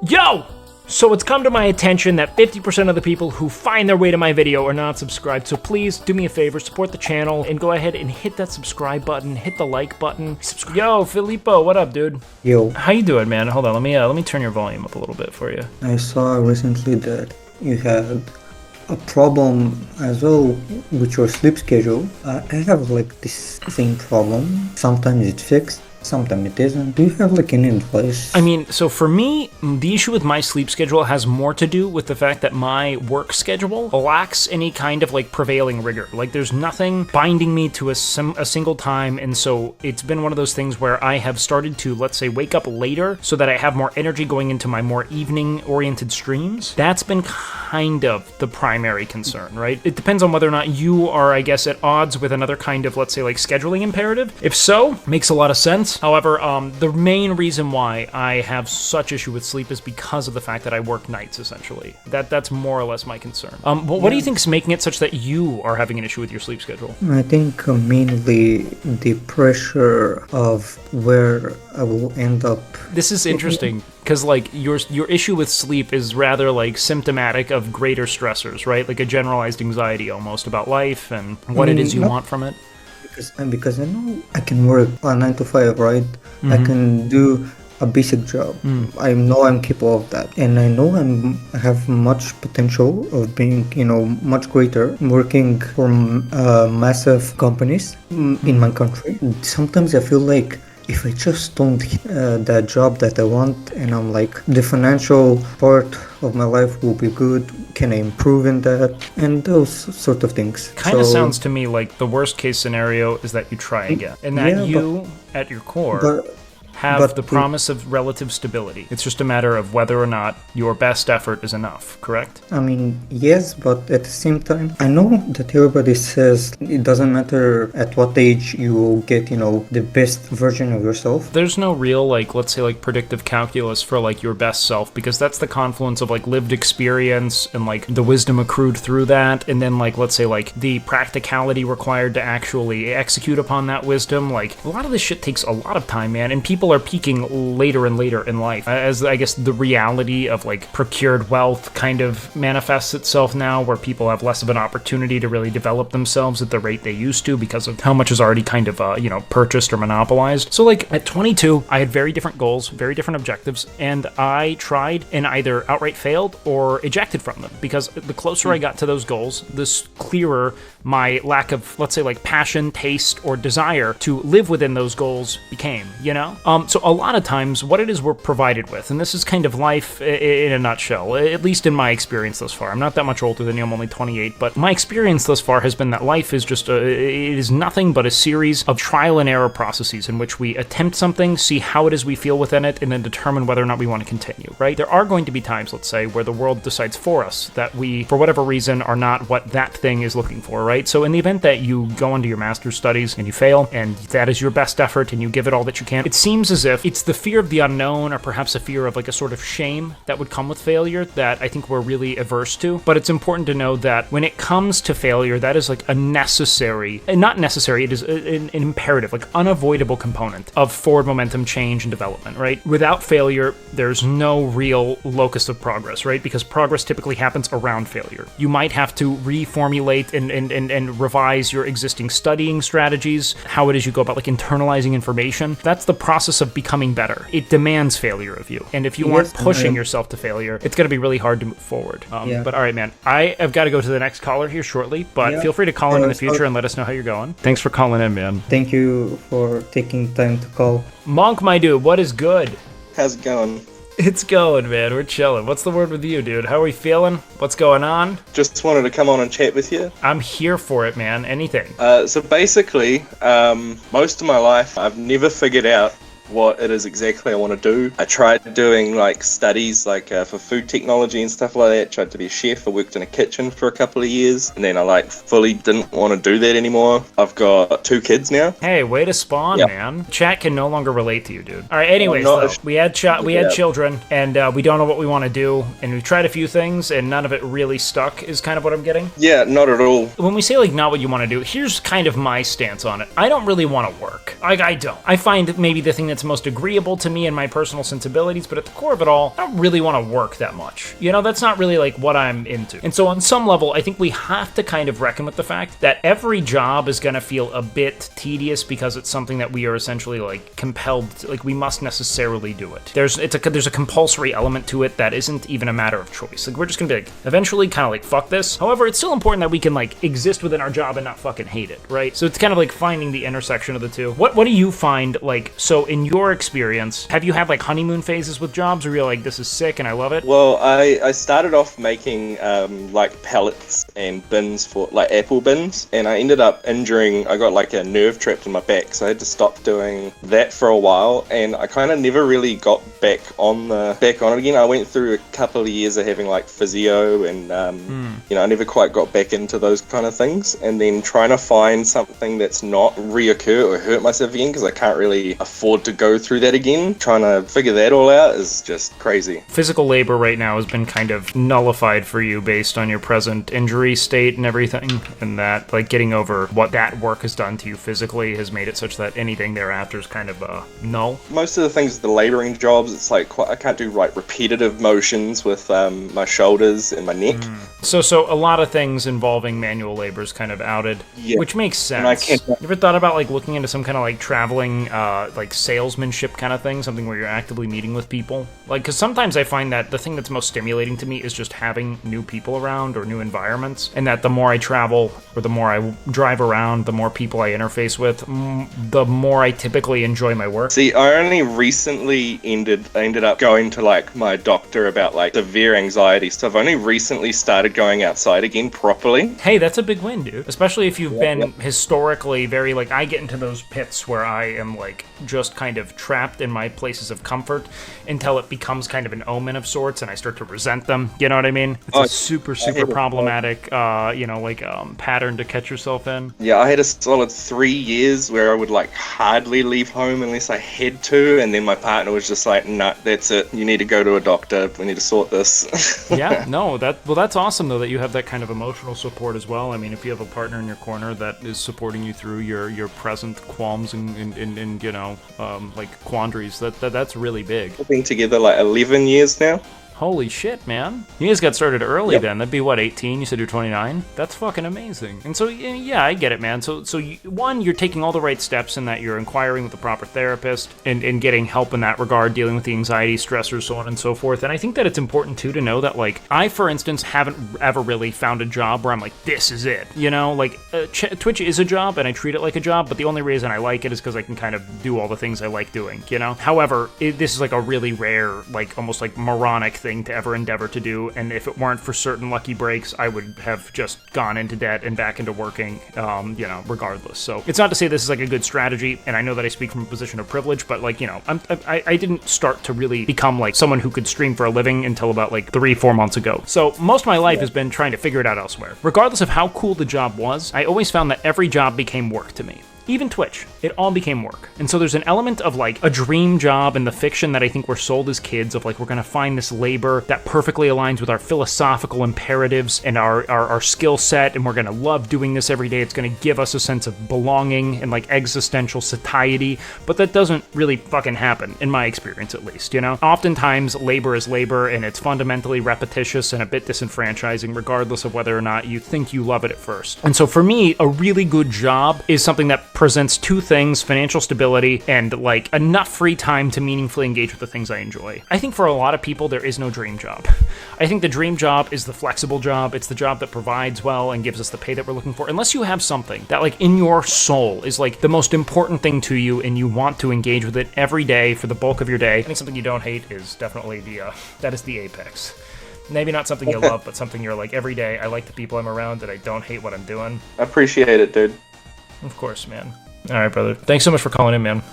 Yo! So it's come to my attention that 50% of the people who find their way to my video are not subscribed, so please do me a favor, support the channel, and go ahead and hit that subscribe button, hit the like button. Yo, Filippo, what up, dude? Yo. How you doing, man? Hold on, let me turn your volume up a little bit for you. I saw recently that you had a problem as well with your sleep schedule. I have like this same problem. Sometimes it's fixed, sometimes it isn't. Do you have like any advice? I mean, so for me, the issue with my sleep schedule has more to do with the fact that my work schedule lacks any kind of like prevailing rigor. Like there's nothing binding me to a single time, and so it's been one of those things where I have started to, let's say, wake up later so that I have more energy going into my more evening-oriented streams. That's been kind of the primary concern, right? It depends on whether or not you are, I guess, at odds with another kind of, let's say, like scheduling imperative. If so, makes a lot of sense. However, the main reason why I have such issue with sleep is because of the fact that I work nights, essentially. That's more or less my concern. What do you think is making it such that you are having an issue with your sleep schedule? I think mainly the pressure of where I will end up. This is interesting because like your issue with sleep is rather like symptomatic of greater stressors, right? Like a generalized anxiety almost about life and what it is you want from it. Because I know I can work a 9 to 5, right? Mm-hmm. I can do a basic job. I know I'm capable of that, and I know I have much potential of being, much greater working for massive companies in my country. Sometimes I feel like if I just don't that job that I want, and I'm like, the financial part of my life will be good, can I improve in that, and those sort of things. Kind of sounds to me like the worst case scenario is that you try again, and that at your core, have the promise of relative stability. It's just a matter of whether or not your best effort is enough, correct? I mean, yes, but at the same time, I know that everybody says it doesn't matter at what age you will get, the best version of yourself. There's no real, like, let's say, like, predictive calculus for, like, your best self, because that's the confluence of, like, lived experience and, like, the wisdom accrued through that, and then, like, let's say, like, the practicality required to actually execute upon that wisdom. Like, a lot of this shit takes a lot of time, man, and people are peaking later and later in life as I guess the reality of like procured wealth kind of manifests itself now, where people have less of an opportunity to really develop themselves at the rate they used to because of how much is already kind of purchased or monopolized. So like at 22 I had very different goals, very different objectives, and I tried and either outright failed or ejected from them, because the closer I got to those goals, the clearer my lack of, let's say, like passion, taste, or desire to live within those goals became, So a lot of times what it is we're provided with, and this is kind of life in a nutshell, at least in my experience thus far. I'm not that much older than you, I'm only 28, but my experience thus far has been that life is just it is nothing but a series of trial and error processes in which we attempt something, see how it is we feel within it, and then determine whether or not we want to continue, right? There are going to be times, let's say, where the world decides for us that we, for whatever reason, are not what that thing is looking for, right? So in the event that you go into your master's studies and you fail, and that is your best effort and you give it all that you can, it seems as if it's the fear of the unknown, or perhaps a fear of like a sort of shame that would come with failure that I think we're really averse to. But it's important to know that when it comes to failure, that is like a necessary, and not necessary, it is an imperative, like unavoidable component of forward momentum, change, and development, right? Without failure, there's no real locus of progress, right? Because progress typically happens around failure. You might have to reformulate and revise your existing studying strategies, how it is you go about like internalizing information. That's the process of becoming better. It demands failure of you, and if you aren't pushing yourself to failure, it's going to be really hard to move forward. But all right, man, I have got to go to the next caller here shortly, but feel free to call in the future and let us know how you're going. Thanks for calling in, man. Thank you for taking time to call. Monk, my dude, what is good? How's it going? It's going, man. We're chilling. What's the word with you, dude? How are we feeling? What's going on? Just wanted to come on and chat with you. I'm here for it, man. Anything. So basically, most of my life, I've never figured out what it is exactly I want to do. I tried doing like studies for food technology and stuff like that. Tried to be a chef. I worked in a kitchen for a couple of years, and then I fully didn't want to do that anymore. I've got 2 kids now. Hey, way to spawn, man. Chat can no longer relate to you, dude. All right, anyways, we had children, and we don't know what we want to do, and we tried a few things, and none of it really stuck, is kind of what I'm getting. Yeah, not at all. When we say like not what you want to do, here's kind of my stance on it. I don't really want to work. Like, I don't. I find maybe the thing that that's most agreeable to me and my personal sensibilities, but at the core of it all, I don't really want to work that much. You know, that's not really like what I'm into. And so on some level, I think we have to kind of reckon with the fact that every job is going to feel a bit tedious because it's something that we are essentially like compelled to, like we must necessarily do it. There's a compulsory element to it that isn't even a matter of choice. Like we're just gonna be like eventually kind of like fuck this. However, it's still important that we can like exist within our job and not fucking hate it, right? So it's kind of like finding the intersection of the two. What do you find like, so in your experience, have you had like honeymoon phases with jobs where you're like, this is sick and I love it? Well, I started off making like pallets and bins for like apple bins, and I ended up injuring, I got like a nerve trapped in my back, so I had to stop doing that for a while, and I kind of never really got back on it again. I went through a couple of years of having like physio and you know, I never quite got back into those kind of things, and then trying to find something that's not reoccur or hurt myself again, because I can't really afford to go through that again. Trying to figure that all out is just crazy. Physical labor right now has been kind of nullified for you based on your present injury state and everything, and that like getting over what that work has done to you physically has made it such that anything thereafter is kind of null. Most of the things, the laboring jobs, it's like I can't do like repetitive motions with my shoulders and my neck. So a lot of things involving manual labor is kind of outed, which makes sense. And I can't. You ever thought about like looking into some kind of like traveling like salesmanship kind of thing, something where you're actively meeting with people? Like, because sometimes I find that the thing that's most stimulating to me is just having new people around or new environments, and that the more I travel or the more I drive around, the more people I interface with, the more I typically enjoy my work. See, I only recently ended up going to like my doctor about like severe anxiety, so I've only recently started going outside again properly. Hey, that's a big win, dude. Especially if you've been historically very, like, I get into those pits where I am, like, just kind of trapped in my places of comfort until it becomes kind of an omen of sorts and I start to resent them. You know what I mean? It's a super problematic, you know, like, pattern to catch yourself in. Yeah, I had a solid 3 years where I would, like, hardly leave home unless I had to, and then my partner was just like, nah, that's it. You need to go to a doctor. We need to sort this. Yeah, no, that's awesome, though, that you have that kind of emotional support as well. I mean, if you have a partner in your corner that is supporting you through your present qualms and you know, like quandaries, that's really big. We've been together like 11 years now. Holy shit, man. You guys got started early then. That'd be, what, 18? You said you're 29? That's fucking amazing. And so, yeah, I get it, man. So one, you're taking all the right steps in that you're inquiring with the proper therapist and getting help in that regard, dealing with the anxiety, stressors, so on and so forth. And I think that it's important, too, to know that, like, I, for instance, haven't ever really found a job where I'm like, this is it. You know, like, Twitch is a job, and I treat it like a job, but the only reason I like it is because I can kind of do all the things I like doing, you know? However, this is, like, a really rare, like, almost, like, moronic thing to ever endeavor to do, and if it weren't for certain lucky breaks, I would have just gone into debt and back into working, you know, regardless. So it's not to say this is like a good strategy, and I know that I speak from a position of privilege, but like, you know, I didn't start to really become like someone who could stream for a living until about like 3-4 months ago. So most of my life has been trying to figure it out elsewhere. Regardless of how cool the job was, I always found that every job became work to me. Even Twitch, it all became work. And so there's an element of like a dream job in the fiction that I think we're sold as kids of like, we're gonna find this labor that perfectly aligns with our philosophical imperatives and our skill set, and we're gonna love doing this every day. It's gonna give us a sense of belonging and like existential satiety, but that doesn't really fucking happen, in my experience at least, you know? Oftentimes, labor is labor, and it's fundamentally repetitious and a bit disenfranchising, regardless of whether or not you think you love it at first. And so for me, a really good job is something that presents two things: financial stability and like enough free time to meaningfully engage with the things I enjoy. I think for a lot of people, there is no dream job. I think the dream job is the flexible job. It's the job that provides well and gives us the pay that we're looking for. Unless you have something that like in your soul is like the most important thing to you and you want to engage with it every day for the bulk of your day. I think something you don't hate is definitely that is the apex. Maybe not something you love, but something you're like, every day I like the people I'm around and I don't hate what I'm doing. I appreciate it, dude. Of course, man. All right, brother. Thanks so much for calling in, man.